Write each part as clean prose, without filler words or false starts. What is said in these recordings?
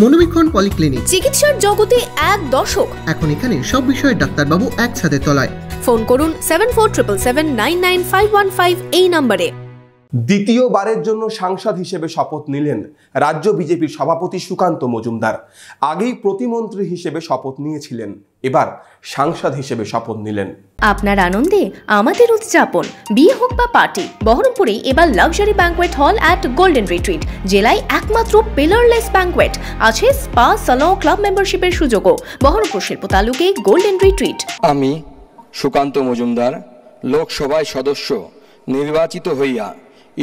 মনোবীক্ষণ polyclinic, চিকিৎসার জগতে এক দশক। এখন এখানে সব বিষয়ে ডাক্তারবাবু একসাথে তলায়। ফোন করুন 7477799515 এই নম্বরে। দ্বিতীয়বারের জন্য সাংসদ হিসেবে শপথ নিলেন রাজ্য বিজেপির সভাপতি সুকান্ত মজুমদার। আগেই প্রতিমন্ত্রী হিসেবে শপথ নিয়েছিলেন, এবার সাংসদ হিসেবে শপথ নিলেন। আপনার আনন্দে আমাদের উদযাপন। বিয়ে হোক বা পার্টি, বহরমপুরে এবার luxury banquet hall at golden retreat. জেলায় একমাত্র পিলারলেস ব্যাংকোয়েট, আছে স্পা, সালন, ক্লাব মেম্বারশিপের সুযোগও। বহরমপুর শিল্প তালুকে গোল্ডেন রিট্রিট। আমি সুকান্ত মজুমদার লোকসভায় সদস্য নির্বাচিত হইয়া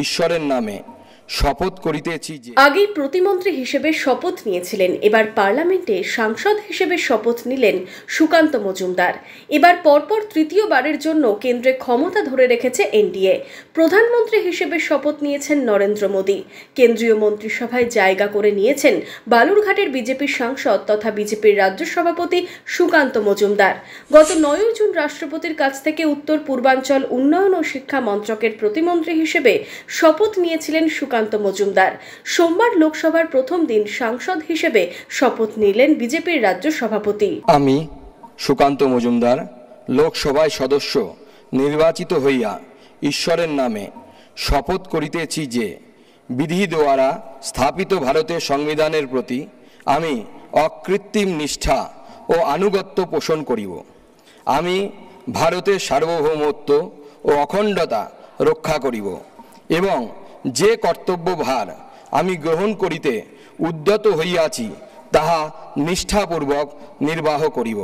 ঈশ্বরের নামে শপথ করিতেছি যে। আগেই প্রতিমন্ত্রী হিসেবে শপথ নিয়েছিলেন, এবার পার্লামেন্টে সাংসদ হিসেবে শপথ নিলেন সুকান্ত মজুমদার। এবার পরপর তৃতীয়বারের জন্য কেন্দ্রে ক্ষমতা ধরে রেখেছে এনডিএ। প্রধানমন্ত্রী হিসেবে শপথ নিয়েছেন নরেন্দ্র মোদী। কেন্দ্রীয় মন্ত্রিসভায় জায়গা করে নিয়েছেন বালুরঘাটের বিজেপির সাংসদ তথা বিজেপির রাজ্য সভাপতি সুকান্ত মজুমদার। গত 9 জুন রাষ্ট্রপতির কাছ থেকে উত্তর পূর্বাঞ্চল উন্নয়ন ও শিক্ষা মন্ত্রকের প্রতিমন্ত্রী হিসেবে শপথ নিয়েছিলেন সুকান্ত মজুমদার। সোমবার লোকসভার প্রথম দিন সাংসদ হিসেবে শপথ নিলেন বিজেপির রাজ্য সভাপতি। আমি সুকান্ত মজুমদার লোকসভায় সদস্য নির্বাচিত হইয়া ঈশ্বরের নামে শপথ করিতেছি যে বিধি দ্বারা স্থাপিত ভারতের সংবিধানের প্রতি আমি অকৃত্রিম নিষ্ঠা ও আনুগত্য পোষণ করিব। আমি ভারতের সার্বভৌমত্ব ও অখণ্ডতা রক্ষা করিব এবং যে কর্তব্যভার আমি গ্রহণ করিতে উদ্যত হইয়াছি তাহা নিষ্ঠাপূর্বক নির্বাহ করিব।